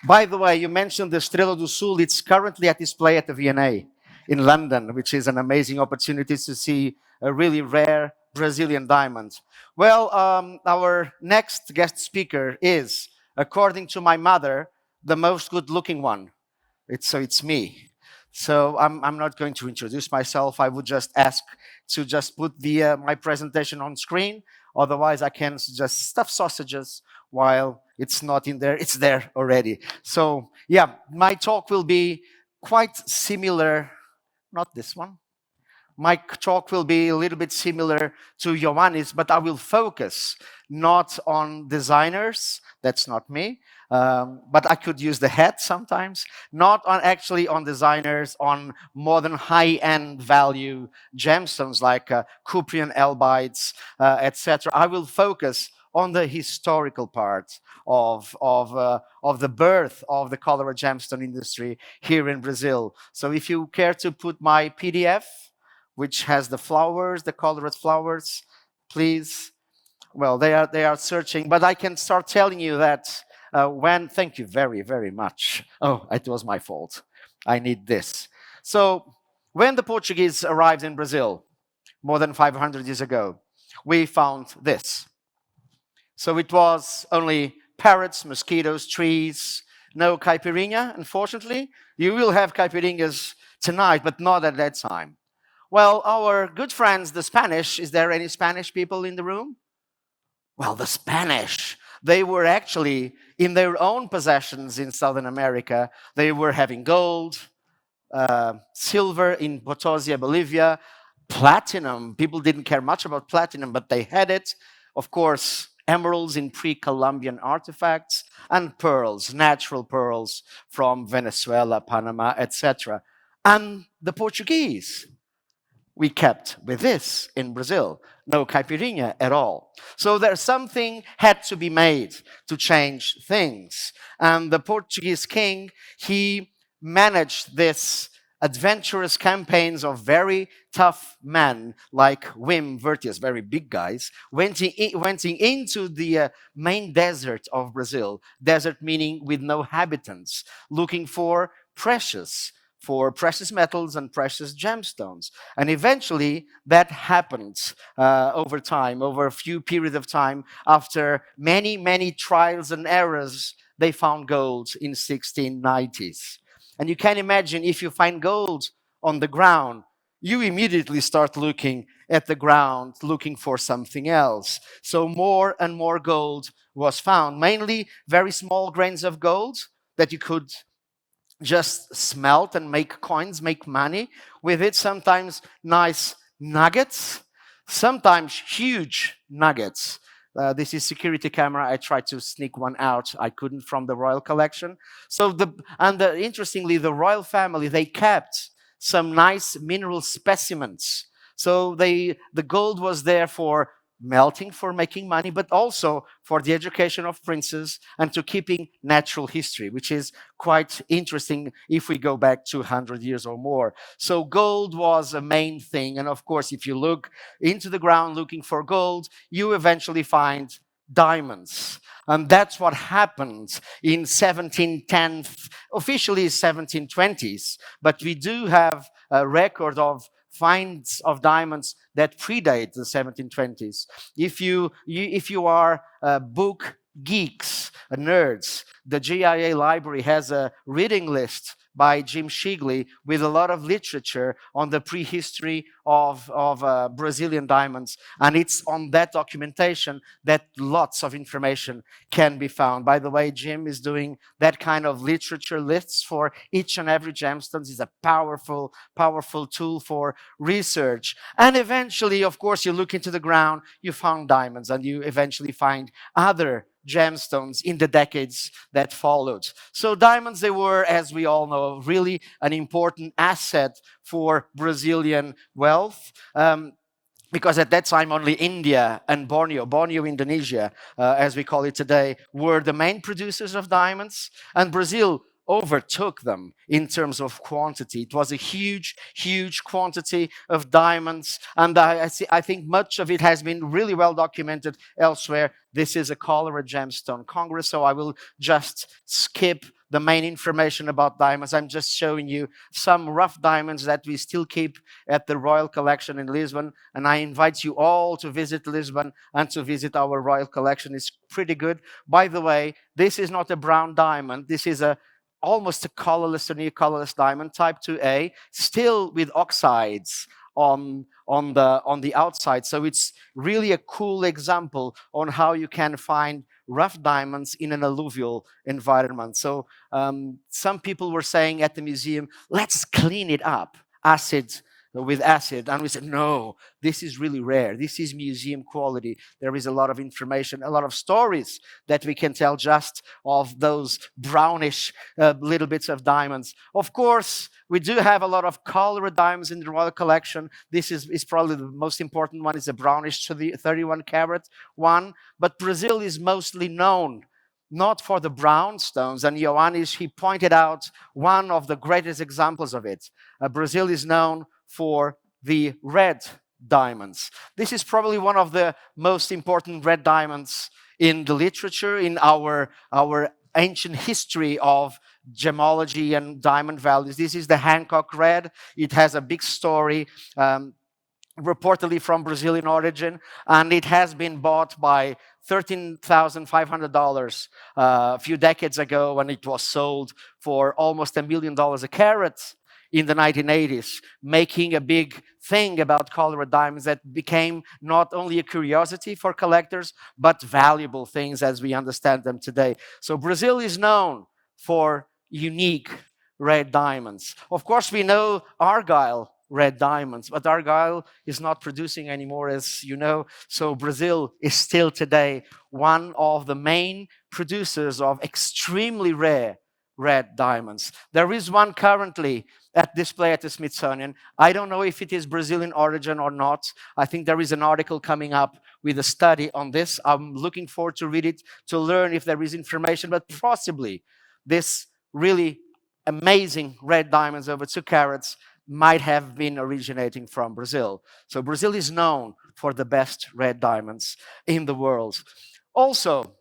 By the way, you mentioned the Estrela do Sul. It's currently at display at the V&A in London, which is an amazing opportunity to see a really rare Brazilian diamond. Well, our next guest speaker is, according to my mother, the most good-looking one. It's me. So I'm not going to introduce myself. I would just ask to just put my presentation on screen. Otherwise, I can just stuff sausages while it's not in there. It's there already. So yeah, my talk will be quite similar. Not this one. My talk will be a little bit similar to Ioannis, but I will focus not on designers, that's not me, but I could use the hat sometimes, not on actually on designers, on modern high-end value gemstones like Cuprian albites, etc. I will focus on the historical part of the birth of the color gemstone industry here in Brazil. So if you care to put my PDF, which has the flowers, the colored flowers, please. Well, they are searching, but I can start telling you that thank you very, very much. Oh, it was my fault. I need this. So when the Portuguese arrived in Brazil, more than 500 years ago, we found this. So it was only parrots, mosquitoes, trees, no caipirinha, unfortunately. You will have caipirinhas tonight, but not at that time. Well, our good friends, the Spanish, is there any Spanish people in the room? Well, the Spanish, they were actually in their own possessions in Southern America. They were having gold, silver in Potosia, Bolivia, platinum. People didn't care much about platinum, but they had it. Of course, emeralds in pre-Columbian artifacts, and pearls, natural pearls from Venezuela, Panama, etc. And the Portuguese, we kept with this in Brazil. No caipirinha at all. So there's something had to be made to change things. And the Portuguese king, he managed this adventurous campaigns of very tough men like Wim Vertius, very big guys, went into the main desert of Brazil, desert meaning with no inhabitants, looking for precious metals and precious gemstones. And eventually that happened over time, over a few periods of time. After many, many trials and errors, they found gold in 1690s. And you can imagine if you find gold on the ground, you immediately start looking at the ground, looking for something else. So more and more gold was found, mainly very small grains of gold that you could just smelt and make coins, make money with it. Sometimes nice nuggets, sometimes huge nuggets. This is security camera. I tried to sneak one out. I couldn't from the royal collection. So interestingly, the royal family, they kept some nice mineral specimens. So the gold was there for melting, for making money, but also for the education of princes and to keeping natural history, which is quite interesting if we go back 200 years or more. So gold was a main thing. And of course, if you look into the ground looking for gold, you eventually find diamonds. And that's what happened in 1710, officially 1720s. But we do have a record of finds of diamonds that predate the 1720s. If you are book geeks, nerds, the GIA library has a reading list by Jim Shigley with a lot of literature on the prehistory of Brazilian diamonds. And it's on that documentation that lots of information can be found. By the way, Jim is doing that kind of literature lists for each and every gemstones. It's a powerful, powerful tool for research. And eventually, of course, you look into the ground, you found diamonds, and you eventually find other gemstones in the decades that followed. So diamonds, they were, as we all know, really an important asset for Brazilian wealth. Because at that time, only India and Borneo, Indonesia, as we call it today, were the main producers of diamonds. And Brazil overtook them in terms of quantity. It was a huge, huge quantity of diamonds. And I think much of it has been really well documented elsewhere. This is a cholera gemstone congress, so I will just skip the main information about diamonds. I'm just showing you some rough diamonds that we still keep at the Royal Collection in Lisbon. And I invite you all to visit Lisbon and to visit our Royal Collection. It's pretty good. By the way, this is not a brown diamond. This is almost a colorless or near colorless diamond, type 2A, still with oxides on the outside. So it's really a cool example on how you can find rough diamonds in an alluvial environment. So some people were saying at the museum, let's clean it up, with acid. And we said, no, this is really rare. This is museum quality. There is a lot of information, a lot of stories that we can tell just of those brownish little bits of diamonds. Of course, we do have a lot of colored diamonds in the Royal Collection. This is probably the most important one. It's a brownish 31 carat one. But Brazil is mostly known not for the brown stones. And Ioannis, he pointed out one of the greatest examples of it. Brazil is known for the red diamonds. This is probably one of the most important red diamonds in the literature, in our ancient history of gemology and diamond values. This is the Hancock red. It has a big story, reportedly from Brazilian origin, and it has been bought by $13,500 a few decades ago, when it was sold for almost $1 million a carat in the 1980s, making a big thing about colored diamonds that became not only a curiosity for collectors, but valuable things as we understand them today. So Brazil is known for unique red diamonds. Of course, we know Argyle red diamonds, but Argyle is not producing anymore, as you know. So Brazil is still today one of the main producers of extremely rare red diamonds. There is one currently at display at the Smithsonian. I don't know if it is Brazilian origin or not. I think there is an article coming up with a study on this. I'm looking forward to read it, to learn if there is information, but possibly this really amazing red diamonds over 2 carats might have been originating from Brazil. So Brazil is known for the best red diamonds in the world. Also,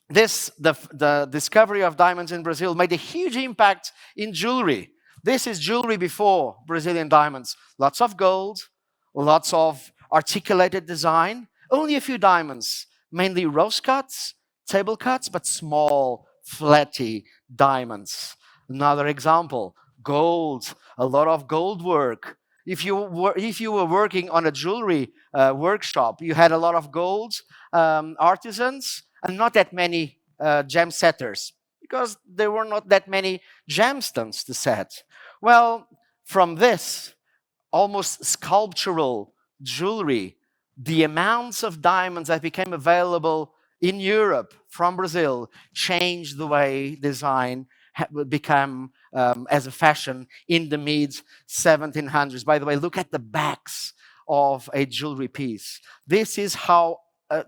the discovery of diamonds in Brazil made a huge impact in jewelry. This is jewelry before Brazilian diamonds. Lots of gold, lots of articulated design, only a few diamonds, mainly rose cuts, table cuts, but small, flatty diamonds. Another example, gold, a lot of gold work. If you were working on a jewelry workshop, you had a lot of gold artisans, and not that many gem setters, because there were not that many gemstones to set. Well, from this almost sculptural jewelry, the amounts of diamonds that became available in Europe from Brazil changed the way design became as a fashion in the mid-1700s. By the way, look at the backs of a jewelry piece. This is how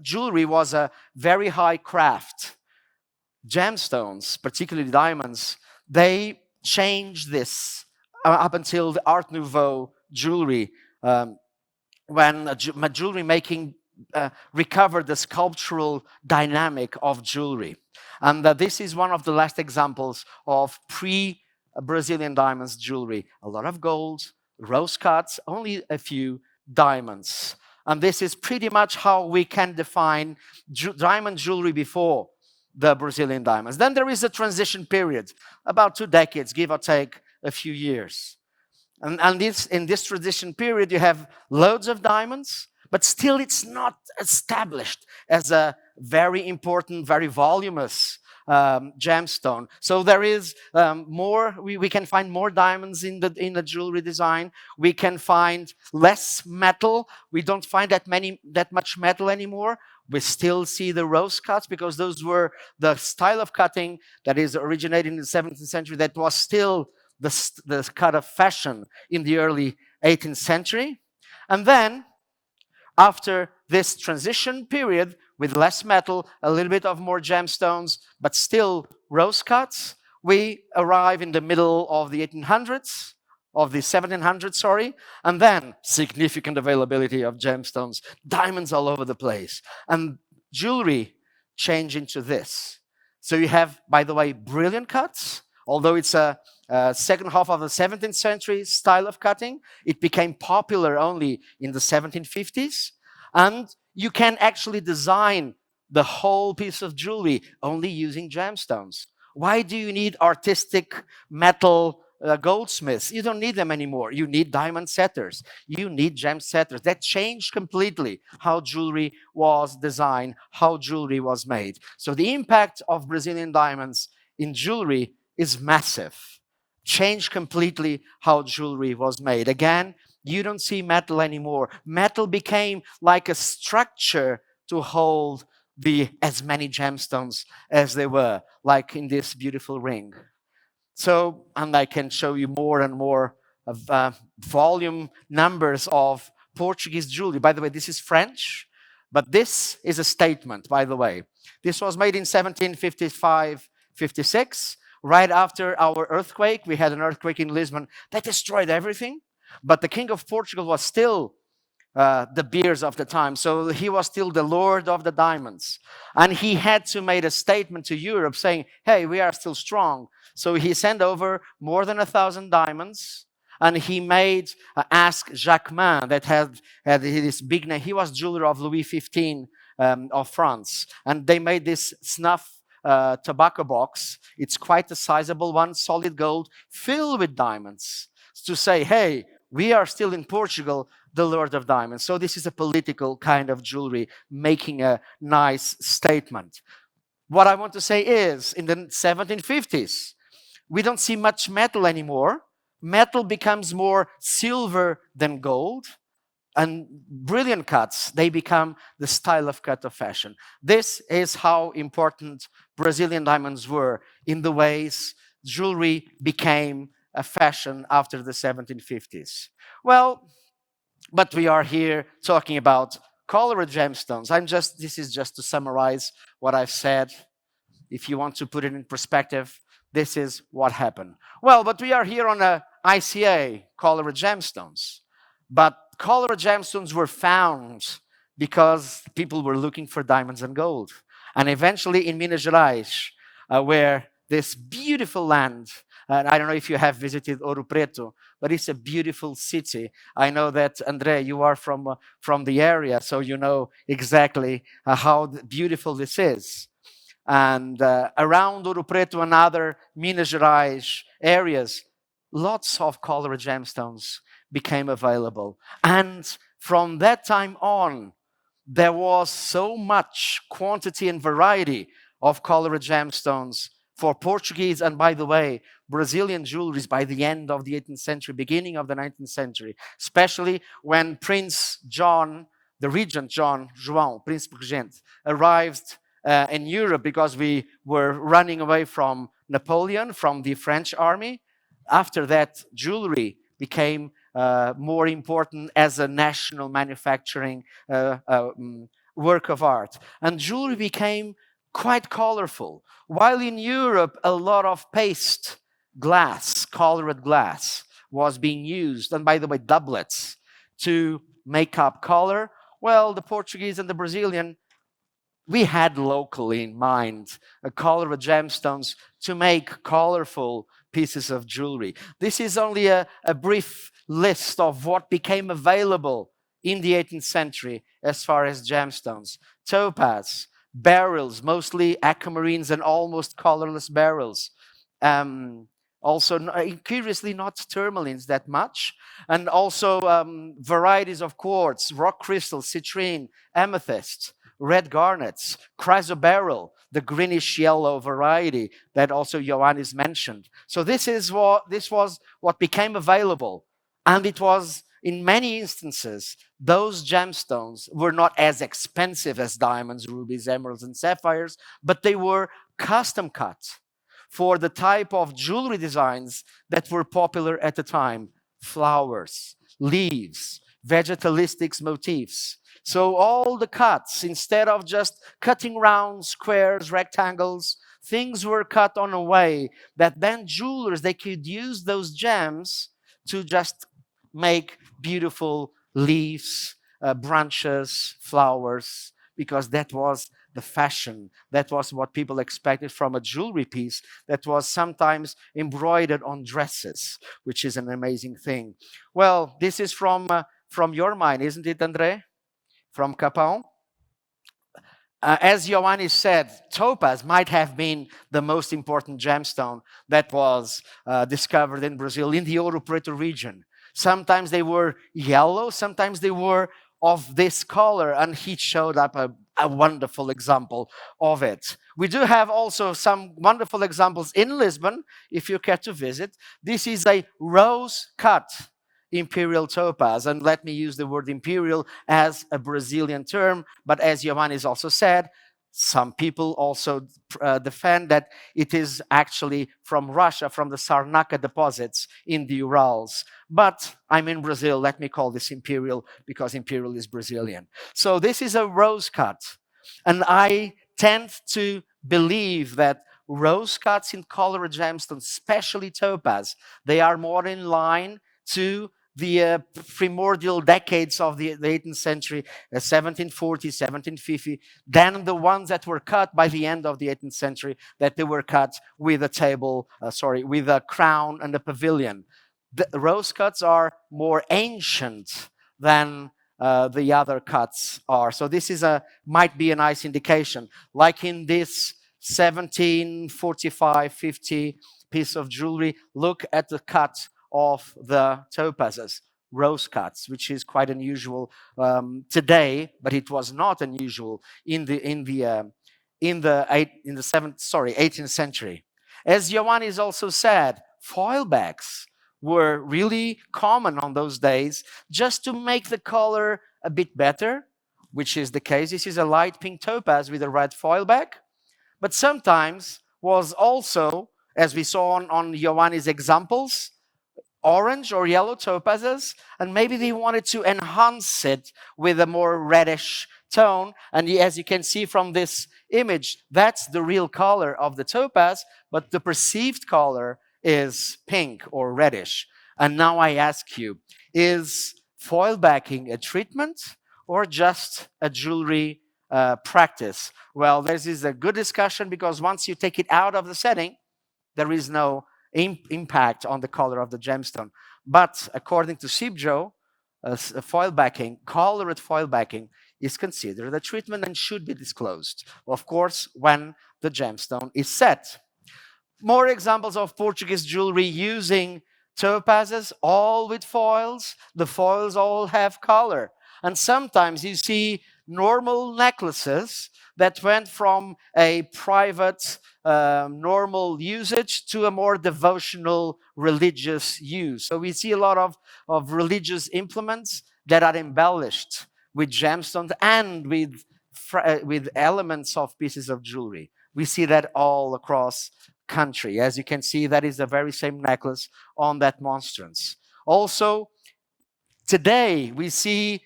jewelry was a very high craft. Gemstones, particularly diamonds, they changed this up until the Art Nouveau jewelry, when jewelry making recovered the sculptural dynamic of jewelry. And this is one of the last examples of pre-Brazilian diamonds jewelry. A lot of gold, rose cuts, only a few diamonds. And this is pretty much how we can define diamond jewelry before the Brazilian diamonds. Then there is a transition period, about 2 decades, give or take a few years. And in this transition period, you have loads of diamonds, but still it's not established as a very important, very voluminous gemstone. So there is more, we can find more diamonds in the jewelry design. We can find less metal. We don't find that much metal anymore. We still see the rose cuts, because those were the style of cutting that is originating in the 17th century that was still the cut of fashion in the early 18th century. And then, after this transition period with less metal, a little bit of more gemstones, but still rose cuts, we arrive in the middle of the 1800s, of the 1700s, sorry, and then significant availability of gemstones, diamonds all over the place. And jewelry changed into this. So you have, by the way, brilliant cuts. Although it's a second half of the 17th century style of cutting, it became popular only in the 1750s. And you can actually design the whole piece of jewelry only using gemstones. Why do you need artistic metal goldsmiths? You don't need them anymore. You need diamond setters. You need gem setters. That changed completely how jewelry was designed, how jewelry was made. So the impact of Brazilian diamonds in jewelry is massive. Changed completely how jewelry was made. Again, you don't see metal anymore. Metal became like a structure to hold as many gemstones as they were, like in this beautiful ring. So, and I can show you more and more of volume numbers of Portuguese jewelry. By the way, this is French, but this is a statement, by the way. This was made in 1755, 56, right after our earthquake. We had an earthquake in Lisbon that destroyed everything, but the King of Portugal was still the beers of the time. So he was still the lord of the diamonds. And he had to make a statement to Europe saying, hey, we are still strong. So he sent over more than 1,000 diamonds. And he made, ask Jacquemin, that had this big name. He was jeweler of Louis XV of France. And they made this snuff tobacco box. It's quite a sizable one, solid gold, filled with diamonds. To say, hey, we are still in Portugal, the Lord of Diamonds. So this is a political kind of jewelry, making a nice statement. What I want to say is, in the 1750s, we don't see much metal anymore. Metal becomes more silver than gold. And brilliant cuts, they become the style of cut of fashion. This is how important Brazilian diamonds were in the ways jewelry became a fashion after the 1750s. Well, but we are here talking about colored gemstones. This is just to summarize what I've said. If you want to put it in perspective, this is what happened. Well, but we are here on a ICA, colored gemstones. But colored gemstones were found because people were looking for diamonds and gold. And eventually in Minas Gerais, where this beautiful land, and I don't know if you have visited Ouro Preto, but it's a beautiful city. I know that, André, you are from the area, so you know exactly how beautiful this is. And around Ouro Preto and other Minas Gerais areas, lots of colored gemstones became available. And from that time on, there was so much quantity and variety of colored gemstones for Portuguese, and by the way, Brazilian jewelries by the end of the 18th century, beginning of the 19th century, especially when Prince John, the Regent John, João, Príncipe Regente, arrived in Europe because we were running away from Napoleon, from the French army. After that, jewelry became more important as a national manufacturing work of art. And jewelry became quite colorful. While in Europe, a lot of paste glass, colored glass, was being used, and by the way, doublets, to make up color, well, the Portuguese and the Brazilian, we had locally in mind colored gemstones to make colorful pieces of jewelry. This is only a brief list of what became available in the 18th century as far as gemstones. Topaz, beryls, mostly aquamarines and almost colorless beryls. Also, curiously, not tourmalines that much. And also varieties of quartz, rock crystal, citrine, amethyst, red garnets, chrysoberyl, the greenish yellow variety that also Ioannis mentioned. So this was what became available. And it was, in many instances, those gemstones were not as expensive as diamonds, rubies, emeralds, and sapphires, but they were custom cut for the type of jewelry designs that were popular at the time. Flowers, leaves, vegetalistic motifs. So all the cuts, instead of just cutting round squares, rectangles, things were cut on a way that then jewelers, they could use those gems to just make beautiful leaves, branches, flowers, because that was the fashion. That was what people expected from a jewelry piece that was sometimes embroidered on dresses, which is an amazing thing. Well, this is from your mind, isn't it, André? From Capão? As Ioannis said, topaz might have been the most important gemstone that was discovered in Brazil, in the Ouro Preto region. Sometimes they were yellow, sometimes they were of this color, and he showed up a wonderful example of it. We do have also some wonderful examples in Lisbon, if you care to visit. This is a rose-cut imperial topaz, and let me use the word imperial as a Brazilian term, but as Ioannis also said, some people also defend that it is actually from Russia, from the Sarnaca deposits in the Urals. But I'm in Brazil, let me call this imperial because imperial is Brazilian. So this is a rose cut, and I tend to believe that rose cuts in colored gemstones, especially topaz, they are more in line to the primordial decades of the 18th century, 1740, 1750, than the ones that were cut by the end of the 18th century, that they were cut with with a crown and a pavilion. The rose cuts are more ancient than the other cuts are. So this might be a nice indication. Like in this 1745-50 piece of jewelry, look at the cut of the topazes, rose cuts, which is quite unusual today, but it was not unusual in the 18th century. As Ioannis also said, foil backs were really common on those days, just to make the color a bit better, which is the case. This is a light pink topaz with a red foil back, but sometimes was also, as we saw on Ioannis' examples, orange or yellow topazes, and maybe they wanted to enhance it with a more reddish tone. And as you can see from this image, that's the real color of the topaz, but the perceived color is pink or reddish. And now I ask you, is foil backing a treatment or just a jewelry practice? Well, this is a good discussion, because once you take it out of the setting, there is no impact on the color of the gemstone. But according to Sibjo, foil backing, colored foil backing, is considered a treatment and should be disclosed, of course, when the gemstone is set. More examples of Portuguese jewelry using topazes, all with foils. The foils all have color. And sometimes you see normal necklaces that went from a private, normal usage to a more devotional, religious use. So we see a lot of religious implements that are embellished with gemstones and with elements of pieces of jewelry. We see that all across country. As you can see, that is the very same necklace on that monstrance. Also, today we see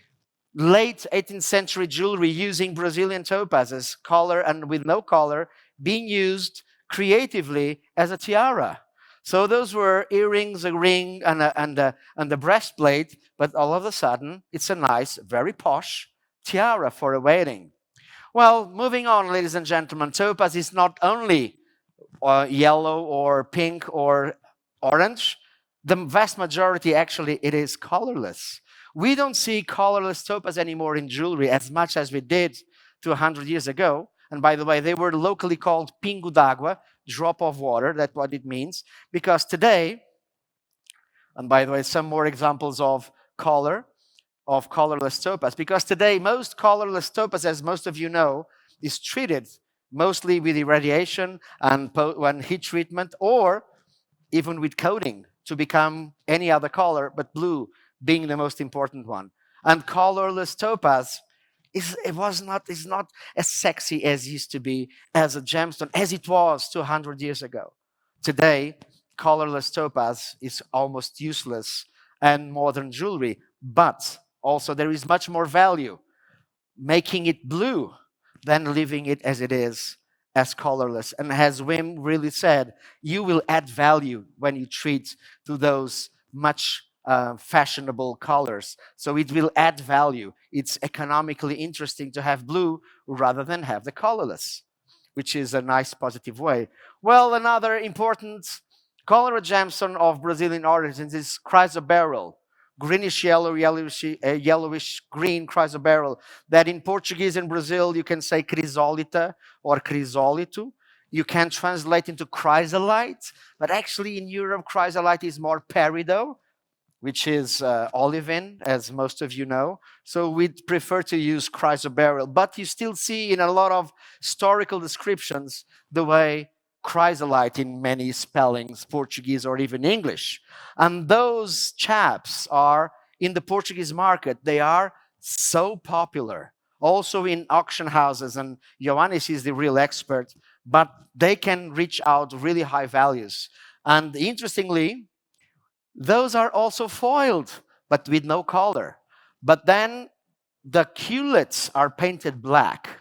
late 18th century jewelry using Brazilian topazes, color and with no color, being used creatively as a tiara. So those were earrings, a ring, and a breastplate, but all of a sudden, it's a nice, very posh tiara for a wedding. Well, moving on, ladies and gentlemen, topaz is not only yellow or pink or orange. The vast majority, actually, it is colorless. We don't see colorless topaz anymore in jewelry as much as we did 200 years ago. And by the way, they were locally called pingo d'água, drop of water. That's what it means. Because today, and by the way, some more examples of colorless topaz. Because today, most colorless topaz, as most of you know, is treated mostly with irradiation and heat treatment, or even with coating to become any other color, but blue being the most important one. And colorless topaz is not as sexy as it used to be as a gemstone, as it was 200 years ago. Today, colorless topaz is almost useless and modern jewelry, but also there is much more value making it blue than leaving it as it is, as colorless. And as Wim really said, you will add value when you treat to those much fashionable colors. So it will add value. It's economically interesting to have blue rather than have the colorless, which is a nice positive way. Well, another important color gemstone of Brazilian origins is chrysoberyl, greenish yellow, yellowish green chrysoberyl, that in Portuguese and Brazil you can say crisólita or crisólito. You can translate into chrysolite, but actually in Europe chrysolite is more peridot, which is olivine, as most of you know. So we'd prefer to use chrysoberyl, but you still see in a lot of historical descriptions the way chrysolite in many spellings, Portuguese or even English. And those chaps are, in the Portuguese market, they are so popular. Also in auction houses, and Ioannis is the real expert, but they can reach out really high values. And interestingly, those are also foiled, but with no color. But then the culettes are painted black.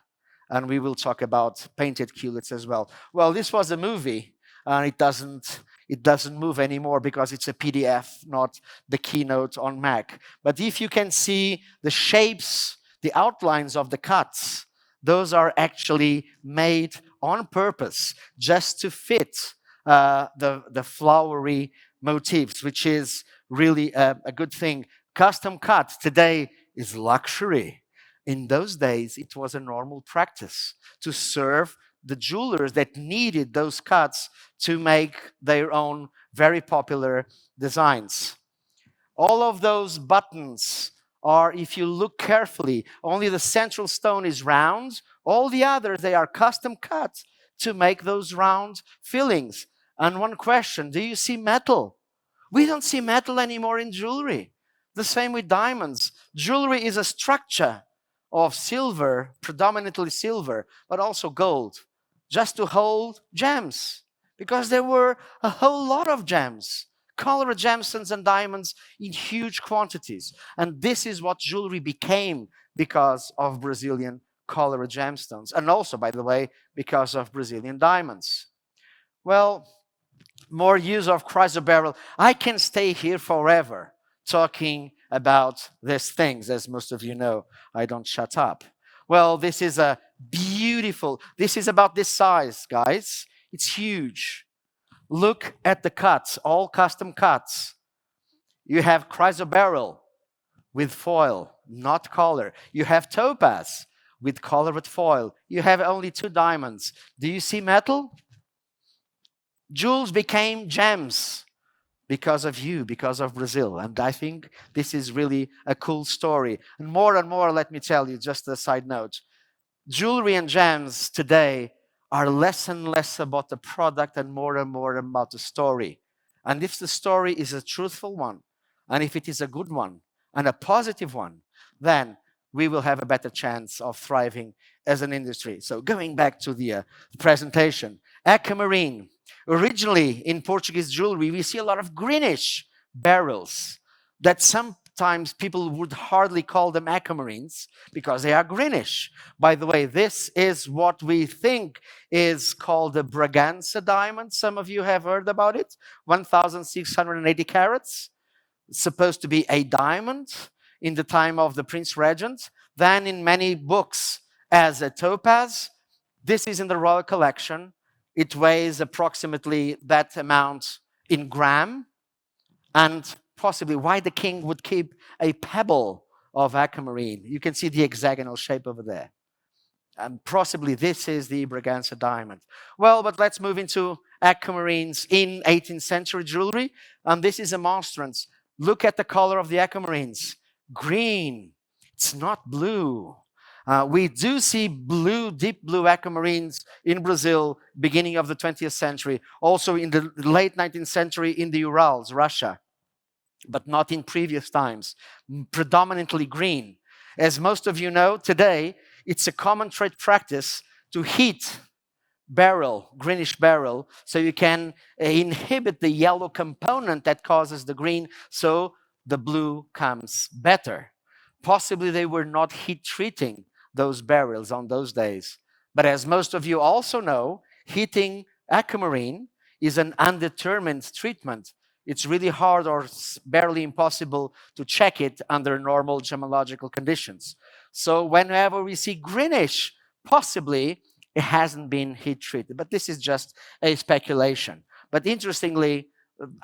And we will talk about painted culettes as well. Well, this was a movie, and it doesn't move anymore because it's a PDF, not the keynote on Mac. But if you can see the shapes, the outlines of the cuts, those are actually made on purpose just to fit the flowery motifs, which is really a good thing. Custom cut today is luxury. In those days, it was a normal practice to serve the jewelers that needed those cuts to make their own very popular designs. All of those buttons are, if you look carefully, only the central stone is round. All the others, they are custom cut to make those round fillings. And one question, do you see metal? We don't see metal anymore in jewelry. The same with diamonds. Jewelry is a structure of silver, predominantly silver, but also gold, just to hold gems, because there were a whole lot of gems, colored gemstones and diamonds in huge quantities. And this is what jewelry became because of Brazilian colored gemstones, and also, by the way, because of Brazilian diamonds. Well, more use of chrysoberyl. I can stay here forever talking about these things. As most of you know, I don't shut up. Well, this is a beautiful, this is about this size, guys. It's huge. Look at the cuts, all custom cuts. You have chrysoberyl with foil, not color. You have topaz with color with foil. You have only 2 diamonds. Do you see metal? Jewels became gems because of you, because of Brazil. And I think this is really a cool story. And more, let me tell you, just a side note. Jewelry and gems today are less and less about the product and more about the story. And if the story is a truthful one, and if it is a good one, and a positive one, then we will have a better chance of thriving as an industry. So going back to the presentation, aquamarine. Originally, in Portuguese jewelry, we see a lot of greenish beryls that sometimes people would hardly call them aquamarines because they are greenish. By the way, this is what we think is called the Bragança diamond. Some of you have heard about it. 1,680 carats. It's supposed to be a diamond in the time of the Prince Regent. Then in many books as a topaz. This is in the Royal Collection. It weighs approximately that amount in gram, and possibly why the king would keep a pebble of aquamarine. You can see the hexagonal shape over there. And possibly this is the Bragança diamond. Well, but let's move into aquamarines in 18th century jewelry. And this is a monstrance. Look at the color of the aquamarines. Green. It's not blue. We do see blue, deep blue aquamarines in Brazil, beginning of the 20th century. Also in the late 19th century in the Urals, Russia. But not in previous times. Predominantly green. As most of you know, today, it's a common trade practice to heat beryl, greenish beryl, so you can inhibit the yellow component that causes the green, so the blue comes better. Possibly they were not heat treating those beryls on those days. But as most of you also know, heating aquamarine is an undetermined treatment. It's really hard or barely impossible to check it under normal gemological conditions. So whenever we see greenish, possibly it hasn't been heat treated. But this is just a speculation. But interestingly,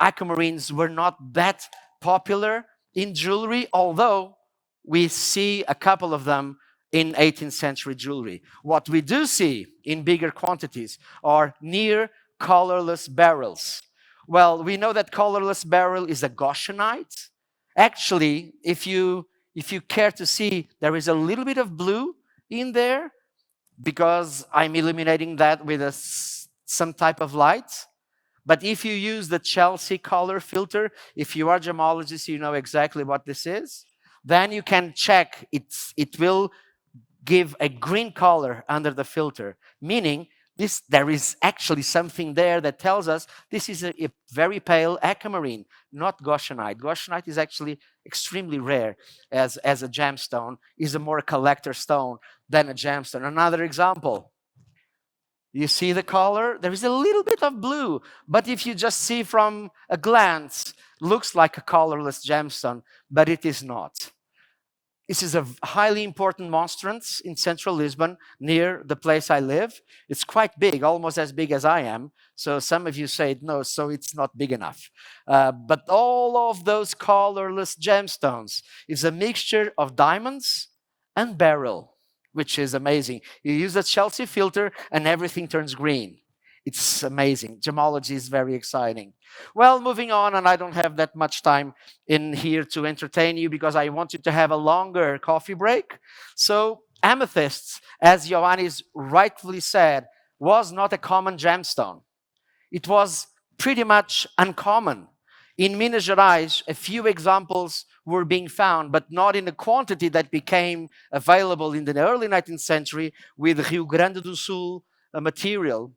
aquamarines were not that popular in jewelry, although we see a couple of them in 18th century jewelry. What we do see in bigger quantities are near colorless beryls. Well, we know that colorless beryl is a Goshenite. Actually, if you care to see, there is a little bit of blue in there because I'm illuminating that with some type of light. But if you use the Chelsea color filter, if you are a gemologist, you know exactly what this is. Then you can check it will give a green color under the filter, meaning there is actually something there that tells us this is a very pale aquamarine, not Goshenite. Goshenite is actually extremely rare as a gemstone, is a more collector stone than a gemstone. Another example, you see the color? There is a little bit of blue, but if you just see from a glance, looks like a colorless gemstone, but it is not. This is a highly important monstrance in central Lisbon, near the place I live. It's quite big, almost as big as I am. So some of you say, no, so it's not big enough. But all of those colorless gemstones is a mixture of diamonds and beryl, which is amazing. You use a Chelsea filter and everything turns green. It's amazing. Gemology is very exciting. Well, moving on, and I don't have that much time in here to entertain you because I want you to have a longer coffee break. So amethysts, as Ioannis rightfully said, was not a common gemstone. It was pretty much uncommon. In Minas Gerais, a few examples were being found, but not in the quantity that became available in the early 19th century with Rio Grande do Sul material.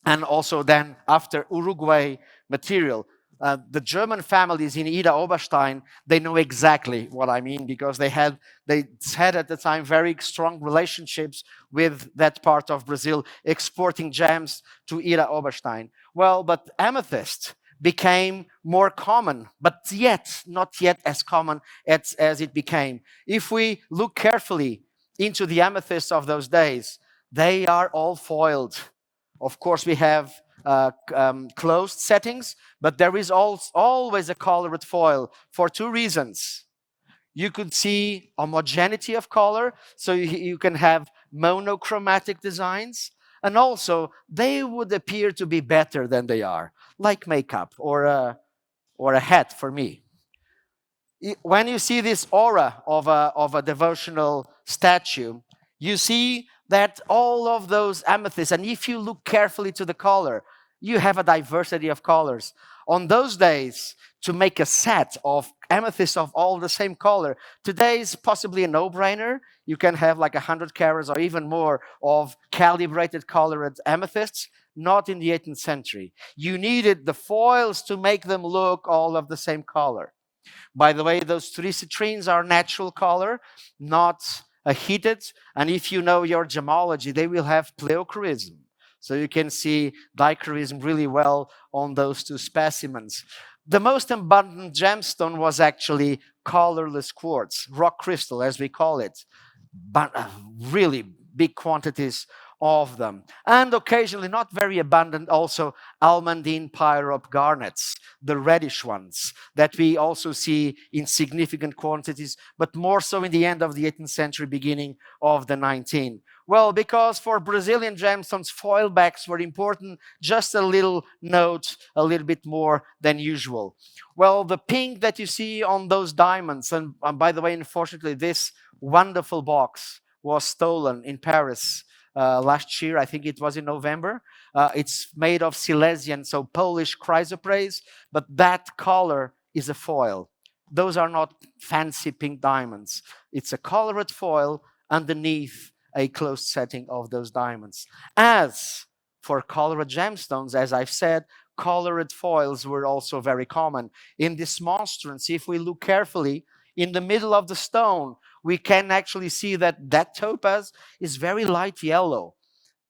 And also then after Uruguay material. The German families in Ida Oberstein, they know exactly what I mean because they had at the time very strong relationships with that part of Brazil, exporting gems to Ida Oberstein. Well, but amethyst became more common, but not yet as common as it became. If we look carefully into the amethysts of those days, they are all foiled. Of course, we have closed settings, but there is always a colored foil for two reasons. You could see homogeneity of color, so you can have monochromatic designs, and also they would appear to be better than they are, like makeup or a hat for me. When you see this aura of a devotional statue, you see that all of those amethysts, and if you look carefully to the color, you have a diversity of colors. On those days, to make a set of amethysts of all the same color, today is possibly a no-brainer. You can have like 100 carats or even more of calibrated colored amethysts. Not in the 18th century. You needed the foils to make them look all of the same color. By the way, those three citrines are natural color, not heated. And if you know your gemology, they will have pleochroism. So you can see dichroism really well on those two specimens. The most abundant gemstone was actually colorless quartz, rock crystal as we call it, but really big quantities of them. And occasionally, not very abundant, also almandine pyrope garnets, the reddish ones that we also see in significant quantities, but more so in the end of the 18th century, beginning of the 19th. Well, because for Brazilian gemstones, foil backs were important, just a little note, a little bit more than usual. Well, the pink that you see on those diamonds, and by the way, unfortunately, this wonderful box was stolen in Paris last year. I think it was in November. It's made of Silesian, so Polish chrysoprase, but that color is a foil. Those are not fancy pink diamonds. It's a colored foil underneath a closed setting of those diamonds. As for colored gemstones, as I've said, colored foils were also very common. In this monstrance, if we look carefully, in the middle of the stone, we can actually see that topaz is very light yellow.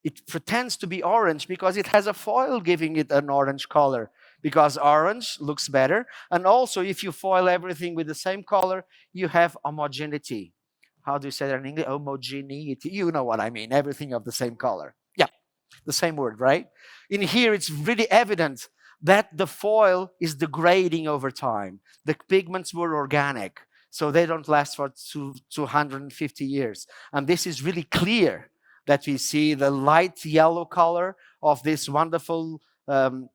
It pretends to be orange because it has a foil giving it an orange color. because orange looks better. And also, if you foil everything with the same color, you have homogeneity. How do you say that in English? Homogeneity. You know what I mean. Everything of the same color. Yeah, the same word, right? In here, it's really evident that the foil is degrading over time. The pigments were organic, so they don't last for 250 years. And this is really clear that we see the light yellow color of this wonderful Ouro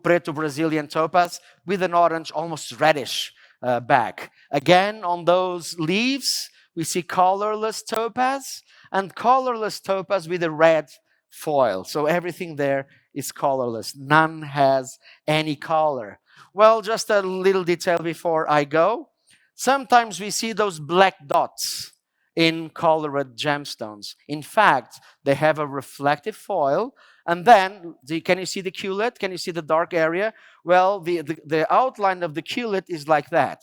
Preto Brazilian topaz with an orange, almost reddish back. Again, on those leaves, we see colorless topaz and colorless topaz with a red foil. So everything there is colorless. None has any color. Well, just a little detail before I go. Sometimes we see those black dots in colored gemstones. In fact, they have a reflective foil. And then, can you see the culet? Can you see the dark area? Well, the outline of the culet is like that.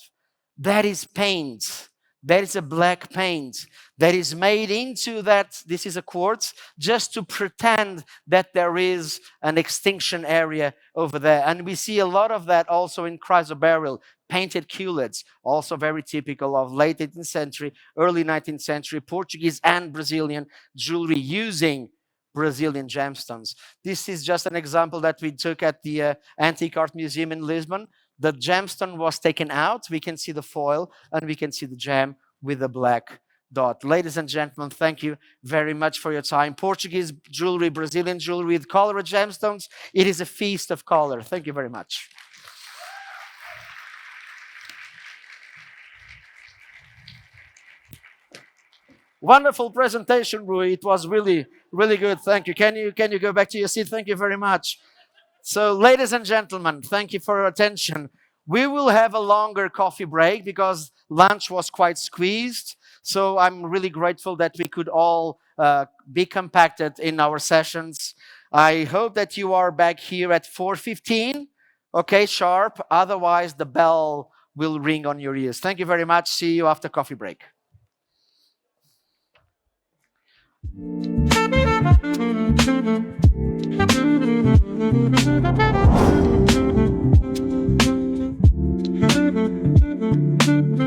That is paint. That is a black paint that is made into that. This is a quartz, just to pretend that there is an extinction area over there. And we see a lot of that also in chrysoberyl, painted culets, also very typical of late 18th century, early 19th century Portuguese and Brazilian jewelry using Brazilian gemstones. This is just an example that we took at the Antique Art Museum in Lisbon. The gemstone was taken out. We can see the foil and we can see the gem with a black dot. Ladies and gentlemen, thank you very much for your time. Portuguese jewelry, Brazilian jewelry with colored gemstones. It is a feast of color. Thank you very much. Wonderful presentation, Rui. It was really, really good. Thank you. Can you go back to your seat? Thank you very much. So, ladies and gentlemen, thank you for your attention. We will have a longer coffee break because lunch was quite squeezed. So I'm really grateful that we could all be compacted in our sessions. I hope that you are back here at 4:15, okay, sharp. Otherwise, the bell will ring on your ears. Thank you very much. See you after coffee break.